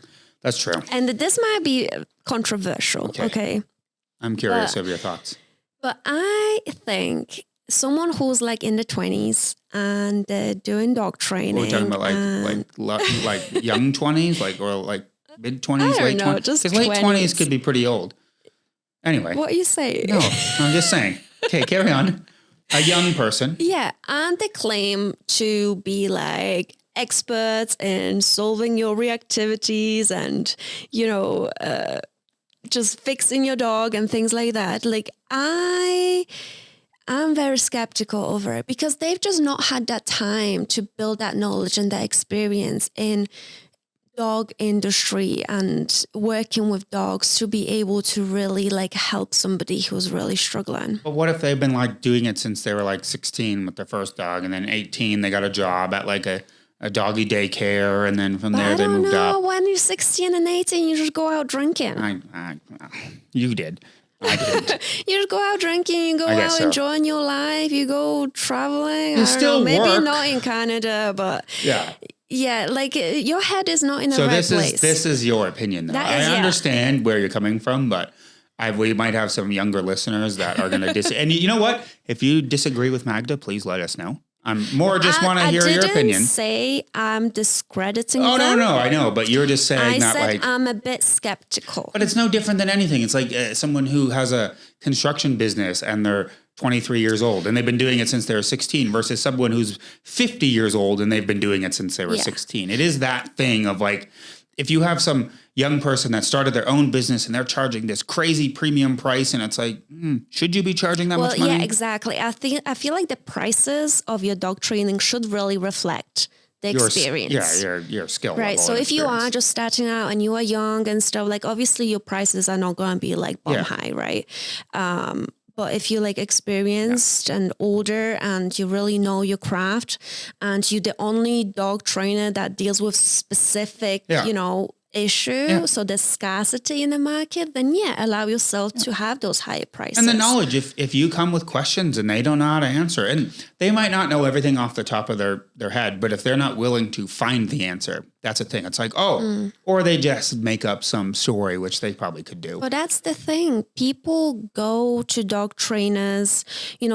That's true. And this might be controversial. Okay. I'm curious of your thoughts. But I think someone who's like in the 20s and doing dog training. We're talking about like young 20s, or like mid 20s, late 20s. Because late 20s could be pretty old. Anyway. What are you saying? No, I'm just saying. Okay, carry on. A young person. Yeah, and they claim to be like experts in solving your reactivities and, just fixing your dog and things like that. Like I'm very skeptical over it because they've just not had that time to build that knowledge and that experience in dog industry and working with dogs to be able to really like help somebody who's really struggling. But what if they've been like doing it since they were like 16 with their first dog, and then 18 they got a job at like a doggy daycare, and then from there they moved up. When you're 16 and 18, you just go out drinking. You did. I didn't. You just go out drinking, you go out enjoying your life, you go traveling. You still maybe work. not in Canada, but yeah, like your head is not in the right place. So this is your opinion, though. I understand where you're coming from, but we might have some younger listeners that are going to disagree. And you know what? If you disagree with Magda, please let us know. I'm more just want to hear your opinion. I didn't say I'm discrediting Oh, them. no, I know. But you're just saying I that said like, I'm a bit skeptical. but it's no different than anything. It's like someone who has a construction business and they're 23 years old and they've been doing it since they were 16 versus someone who's 50 years old and they've been doing it since they were 16. It is that thing of like, if you have some young person that started their own business and they're charging this crazy premium price and it's like, should you be charging that much money? Yeah, exactly. I feel like the prices of your dog training should really reflect the experience. Your skill right. level. So if you experience. are just starting out and you are young and stuff, like obviously your prices are not going to be like bomb high, right? But if you're like experienced and older and you really know your craft and you're the only dog trainer that deals with specific, issue, so there's scarcity in the market, then allow yourself to have those higher prices. And the knowledge, if you come with questions and they don't know how to answer, and they might not know everything off the top of their head, but if they're not willing to find the answer, that's a thing. It's like, or they just make up some story, which they probably could do. But that's the thing. People go to dog trainers,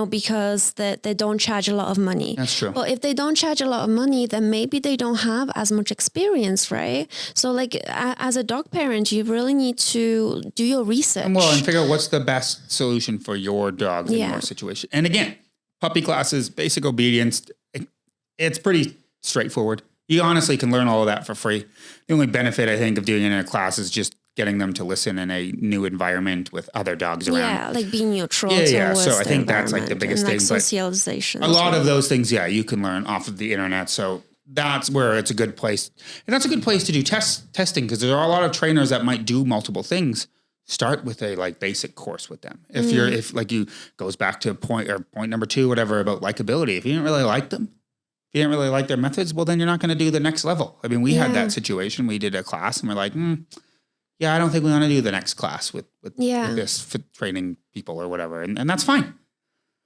because they don't charge a lot of money. That's true. But if they don't charge a lot of money, then maybe they don't have as much experience, right? So like as a dog parent, you really need to do your research. And figure out what's the best solution for your dog in your situation. And again, puppy classes, basic obedience, it's pretty straightforward. You honestly can learn all of that for free. The only benefit, I think, of doing it in a class is just getting them to listen in a new environment with other dogs around. Yeah, like being neutral. Yeah. So I think that's like the biggest thing. Socialization. A lot of those things, you can learn off of the internet. So that's where it's a good place. And that's a good place to do testing because there are a lot of trainers that might do multiple things. Start with a like basic course with them. If you goes back to point number 2, whatever, about likability. If you didn't really like them, if you didn't really like their methods, well, then you're not going to do the next level. I mean, we had that situation. We did a class and we're like, I don't think we want to do the next class with this for training people or whatever. And that's fine.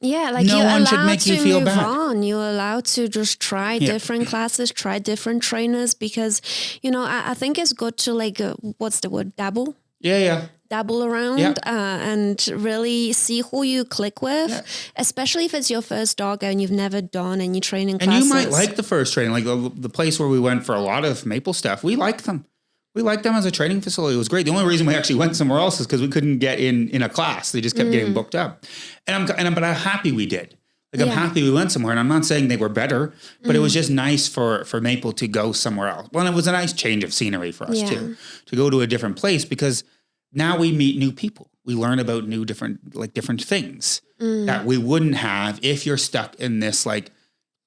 Yeah, like no one should make you feel bad. You're allowed to just try different classes, try different trainers because, I think it's good to like, what's the word, dabble? Yeah. Dabble around and really see who you click with, especially if it's your first dog and you've never done any training classes. And you might like the first training, like the place where we went for a lot of maple stuff. We liked them. We liked them as a training facility. It was great. The only reason we actually went somewhere else is because we couldn't get in a class. They just kept getting booked up. But I'm happy we did. Like I'm happy we went somewhere, and I'm not saying they were better, but it was just nice for Maple to go somewhere else. Well, it was a nice change of scenery for us too, to go to a different place because now we meet new people. We learn about different things that we wouldn't have if you're stuck in this like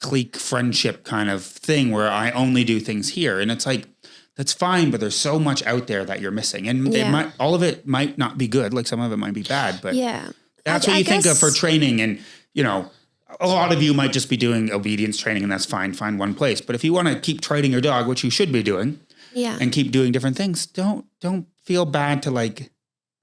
clique friendship kind of thing where I only do things here. And it's like, that's fine, but there's so much out there that you're missing. And all of it might not be good. Like some of it might be bad, but that's what you think of for training. And, a lot of you might just be doing obedience training and that's fine. Find one place. But if you want to keep training your dog, which you should be doing, and keep doing different things, don't feel bad to like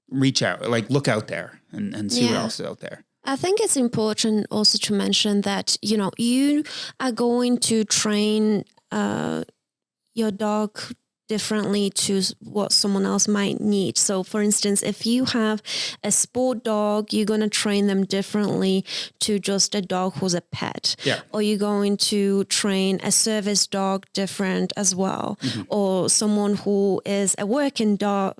reach out, like look out there and see what else is out there. I think it's important also to mention that, you are going to train your dog differently to what someone else might need. So for instance, if you have a sport dog, you're going to train them differently to just a dog who's a pet. Yeah. Or you're going to train a service dog different as well. Or someone who is a working dog.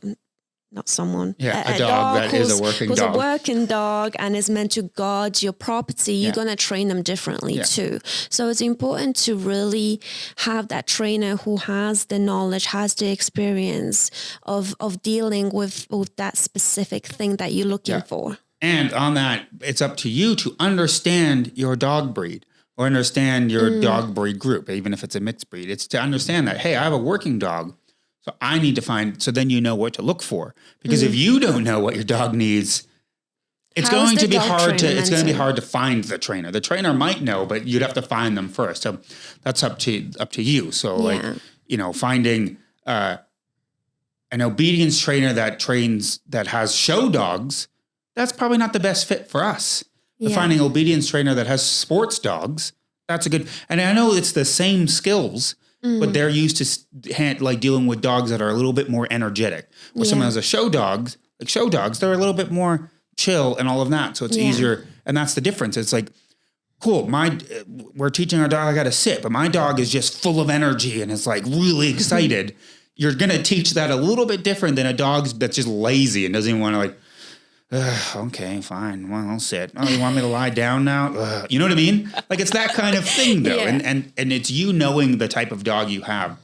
Not someone. Yeah, a dog that is a working dog. Who's a working dog and is meant to guard your property, you're going to train them differently too. So it's important to really have that trainer who has the knowledge, has the experience of dealing with that specific thing that you're looking for. And on that, it's up to you to understand your dog breed or understand your dog breed group, even if it's a mixed breed. It's to understand that, hey, I have a working dog. So I need to so then you know what to look for. Because if you don't know what your dog needs, it's going to be hard to find the trainer. The trainer might know, but you'd have to find them first. So that's up to you. So finding an obedience trainer that has show dogs, that's probably not the best fit for us. But finding an obedience trainer that has sports dogs, that's a good, and I know it's the same skills, but they're used to dealing with dogs that are a little bit more energetic. Where someone has a show dogs, they're a little bit more chill and all of that. So it's easier. And that's the difference. It's like cool. We're teaching our dog how to sit, but my dog is just full of energy and is like really excited. You're going to teach that a little bit different than a dog that's just lazy and doesn't even want to like, okay, fine. Well, I'll sit. Oh, you want me to lie down now? You know what I mean? Like it's that kind of thing though. Yeah. And it's you knowing the type of dog you have.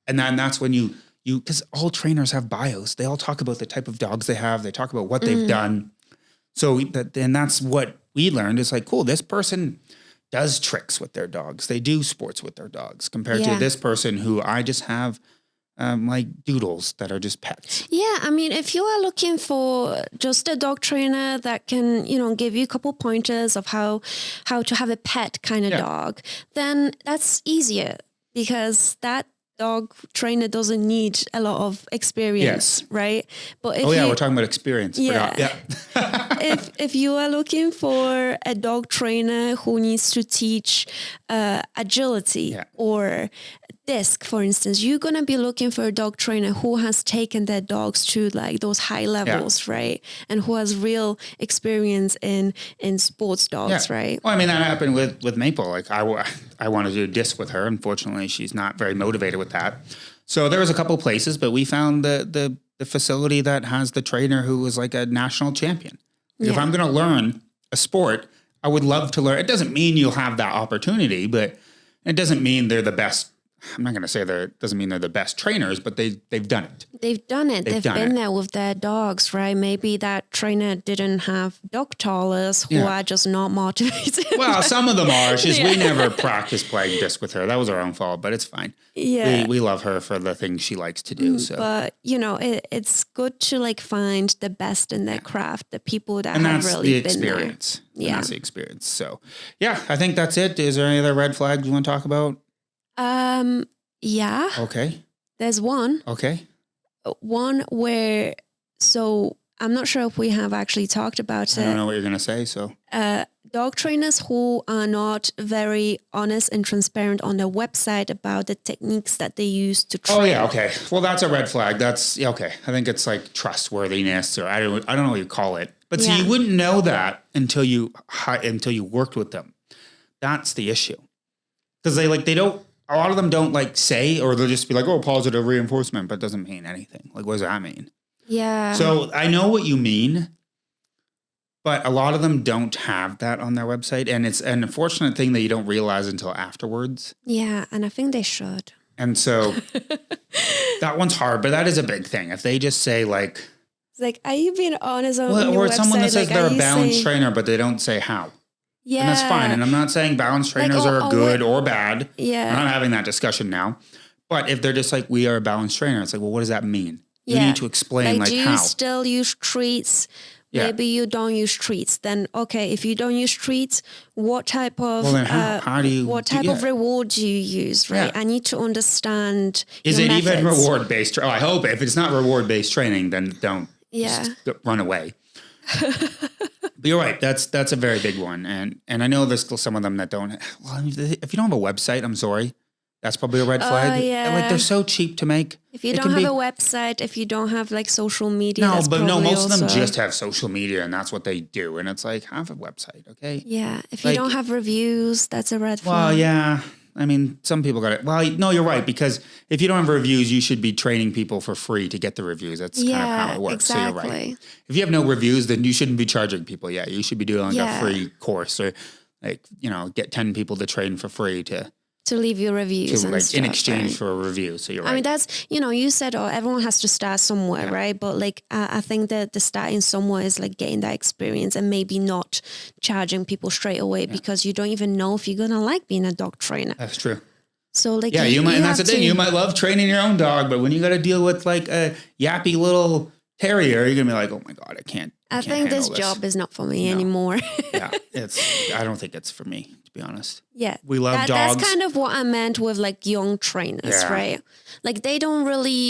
And then that's when you, because all trainers have bios. They all talk about the type of dogs they have. They talk about what they've done. So and that's what we learned. It's like, cool, this person does tricks with their dogs. They do sports with their dogs compared to this person who I just have like doodles that are just pets. Yeah, I mean, if you are looking for just a dog trainer that can, give you a couple pointers of how to have a pet kind of dog, then that's easier because that dog trainer doesn't need a lot of experience, right? But if we're talking about experience. Yeah. if you are looking for a dog trainer who needs to teach agility or disc, for instance, you're going to be looking for a dog trainer who has taken their dogs to like those high levels, right? And who has real experience in sports dogs, right? Well, I mean, that happened with Maple. Like I wanted to do disc with her. Unfortunately, she's not very motivated with that. So there was a couple places, but we found the facility that has the trainer who was like a national champion. If I'm going to learn a sport, I would love to learn. It doesn't mean you'll have that opportunity, but it doesn't mean they're the best. I'm not going to say doesn't mean they're the best trainers, but they've done it. They've done it. They've been there with their dogs, right? Maybe that trainer didn't have dog toddlers who are just not motivated. Well, some of them are. It's just we never practiced playing disc with her. That was our own fault, but it's fine. Yeah. We love her for the things she likes to do. So, but it's good to like find the best in their craft, the people that and have that's really the been there. experience. Yeah, and that's the experience. So, yeah, I think that's it. Is there any other red flags you want to talk about? Yeah. Okay. There's one. Okay. One where, so I'm not sure if we have actually talked about it. I don't know what you're going to say, so. Dog trainers who are not very honest and transparent on their website about the techniques that they use to train. Oh yeah, okay. Well, that's a red flag. That's okay. I think it's like trustworthiness, or I don't know what you call it. But see, you wouldn't know that until you worked with them. That's the issue. Because they don't. A lot of them don't like say, or they'll just be like, "Oh, positive reinforcement," but it doesn't mean anything. Like, what does that mean? Yeah. So I know what you mean, but a lot of them don't have that on their website, and it's an unfortunate thing that you don't realize until afterwards. Yeah, and I think they should. And so that one's hard, but that is a big thing. If they just say like, it's like, are you being honest on your or website? someone that says like, they're a balanced trainer, but they don't say how. Yeah. And that's fine. And I'm not saying balanced trainers are good or bad. Yeah. We're not having that discussion now. But if they're just like, we are a balanced trainer, it's like, well, what does that mean? You need to explain like do how. You still use treats? Yeah. Maybe you don't use treats. Then okay, if you don't use treats, what type of how do you of reward do you use? Right. Yeah. I need to understand. Is it methods. even reward based? I hope if it's not reward based training, then don't just run away. But you're right. That's a very big one, and I know there's still some of them that don't. Well, if you don't have a website, I'm sorry, that's probably a red flag. Yeah. Like they're so cheap to make. If you don't have a website, if you don't have like social media, most of them just have social media, and that's what they do. And it's like, have a website, okay? Yeah. If you don't have reviews, that's a red flag. Well, yeah. I mean, some people got it. Well, no, you're right, because if you don't have reviews, you should be training people for free to get the reviews. That's kind of how it works. Exactly. So you're right. If you have no reviews, then you shouldn't be charging people. Yeah, you should be doing like a free course, or like, get 10 people to train for free to leave your reviews and stuff, in exchange for a review. So you're right. I mean, that's, you said, everyone has to start somewhere, right? But like, I think that the starting somewhere is like getting that experience and maybe not charging people straight away because you don't even know if you're going to like being a dog trainer. That's true. So like, you might, and that's the thing. You might love training your own dog, but when you got to deal with like a yappy little terrier, you're going to be like, oh my God, I can't. I think this job is not for me anymore. I don't think it's for me, to be honest. Yeah. We love dogs. That's kind of what I meant with like young trainers, right? Like they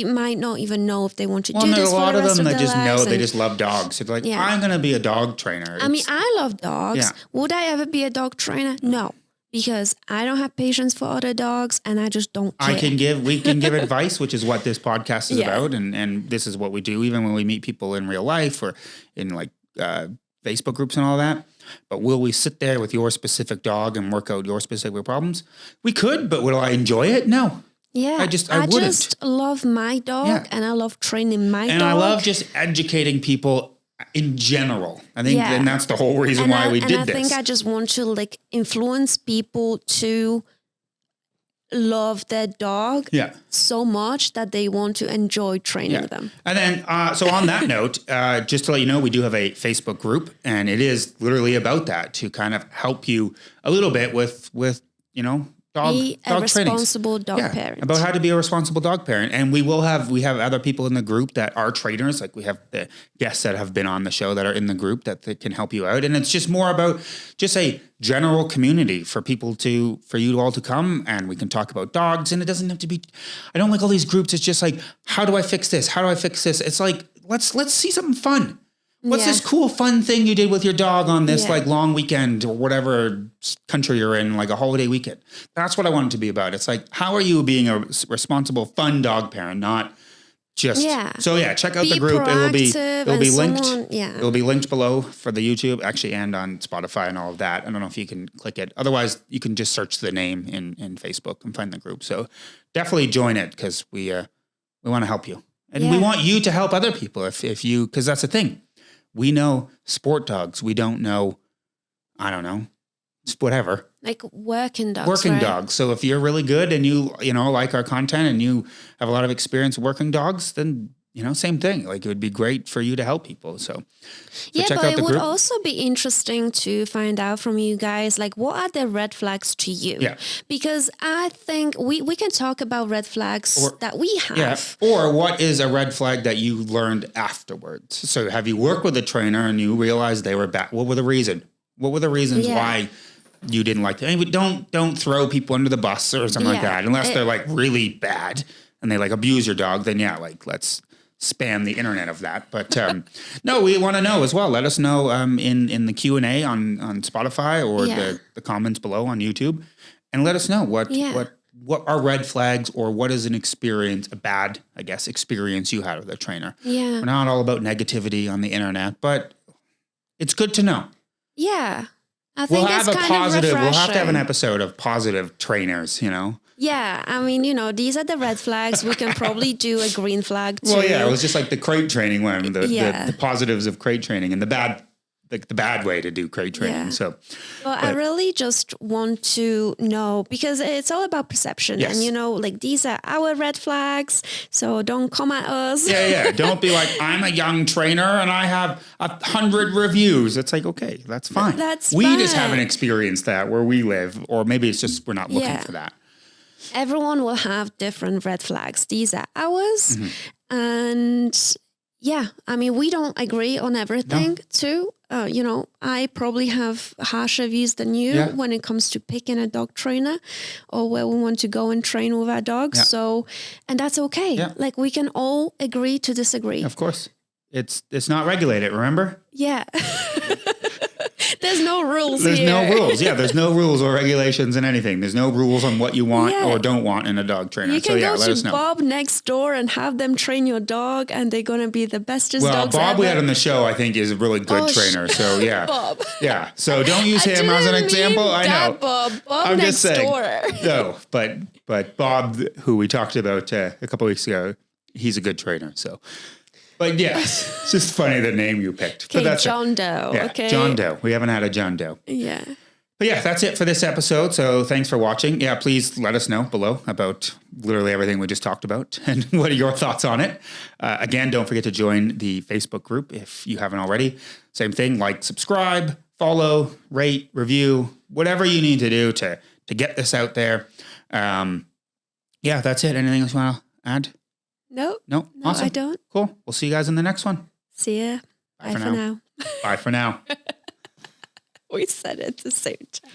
might not even know if they want to do this for the rest of their lives. There's a lot of them that just know they just love dogs. So they're like, I'm going to be a dog trainer. I mean, I love dogs. Yeah. Would I ever be a dog trainer? No. Because I don't have patience for other dogs and I just don't care. We can give advice, which is what this podcast is about. And this is what we do, even when we meet people in real life or in like Facebook groups and all that. But will we sit there with your specific dog and work out your specific problems? We could, but will I enjoy it? No. Yeah, I wouldn't. just love my dog and I love training my dog. And I love just educating people in general. I think and that's the whole reason why we did this. And I think I just want to like influence people to love their dog so much that they want to enjoy training them. And then, so on that note, just to let you know, we do have a Facebook group, and it is literally about that, to kind of help you a little bit with dog responsible dog parent. About how to be a responsible dog parent. And we have other people in the group that are trainers. Like we have the guests that have been on the show that are in the group that can help you out. And it's just more about just a general community for you all to come, and we can talk about dogs. And it doesn't have to be, I don't like all these groups. It's just like, how do I fix this? How do I fix this? It's like, let's see something fun. What's this cool, fun thing you did with your dog on this like long weekend or whatever country you're in, like a holiday weekend? That's what I want it to be about. It's like, how are you being a responsible, fun dog parent, not just. So check out the group. It'll be linked. It'll be linked below for the YouTube, actually, and on Spotify and all of that. I don't know if you can click it. Otherwise, you can just search the name in Facebook and find the group. So definitely join it, because we want to help you. And we want you to help other people if you, because that's the thing. We know sport dogs. We don't know, I don't know, whatever. Like working dogs. Dogs. So if you're really good and you like our content and you have a lot of experience working dogs, then, same thing. Like, it would be great for you to help people. So check out the group. It would also be interesting to find out from you guys, like, what are the red flags to you? Yeah. Because I think we can talk about red flags that we have. Yeah. Or what is a red flag that you learned afterwards? So have you worked with a trainer and you realized they were bad? What were the reasons? What were the reasons why you didn't like them? I mean, don't throw people under the bus or something like that, unless they're like really bad and they like abuse your dog. Then let's spam the internet of that. But no, we want to know as well. Let us know in the Q&A on Spotify or the comments below on YouTube, and let us know what are red flags, or what is a bad, I guess, experience you had with a trainer. Yeah. We're not all about negativity on the internet, but it's good to know. Yeah. I think we'll have to have an episode of positive trainers, Yeah, I mean, these are the red flags. We can probably do a green flag too. Well, yeah, it was just like the crate training one, the positives of crate training, and the bad way to do crate training. Yeah. So, I really just want to know, because it's all about perception, and these are our red flags. So don't come at us. Yeah. Don't be like, I'm a young trainer and I have 100 reviews. It's like, okay, that's fine. We just haven't experienced that where we live, or maybe it's just we're not looking for that. Everyone will have different red flags. These are ours. Mm-hmm. And I mean, we don't agree on everything too. I probably have harsher views than you when it comes to picking a dog trainer or where we want to go and train with our dogs. Yeah. So, and that's okay. Yeah. Like, we can all agree to disagree. Of course. It's not regulated, remember? Yeah. There's no rules There's no rules. Yeah, there's no rules or regulations in anything. There's no rules on what you want or don't want in a dog trainer. You can go to Bob next door and have them train your dog, and they're going to be the bestest dogs Bob ever. we had on the show, I think, is a really good trainer. So, yeah. Bob. Yeah. So don't use him as an example. I know. Bob I'm next just saying. door. No, but Bob, who we talked about a couple weeks ago, he's a good trainer. So. But yes, it's just funny the name you picked. Okay, but that's John Doe. Yeah, okay. John Doe. We haven't had a John Doe. Yeah. But yeah, that's it for this episode. So thanks for watching. Yeah, please let us know below about literally everything we just talked about and what are your thoughts on it. Again, don't forget to join the Facebook group if you haven't already. Same thing, like, subscribe, follow, rate, review, whatever you need to do to get this out there. Yeah, that's it. Anything else you want to add? No, Awesome. I don't. Cool. We'll see you guys in the next one. See ya. Bye for now. Bye for now. We said it at the same time.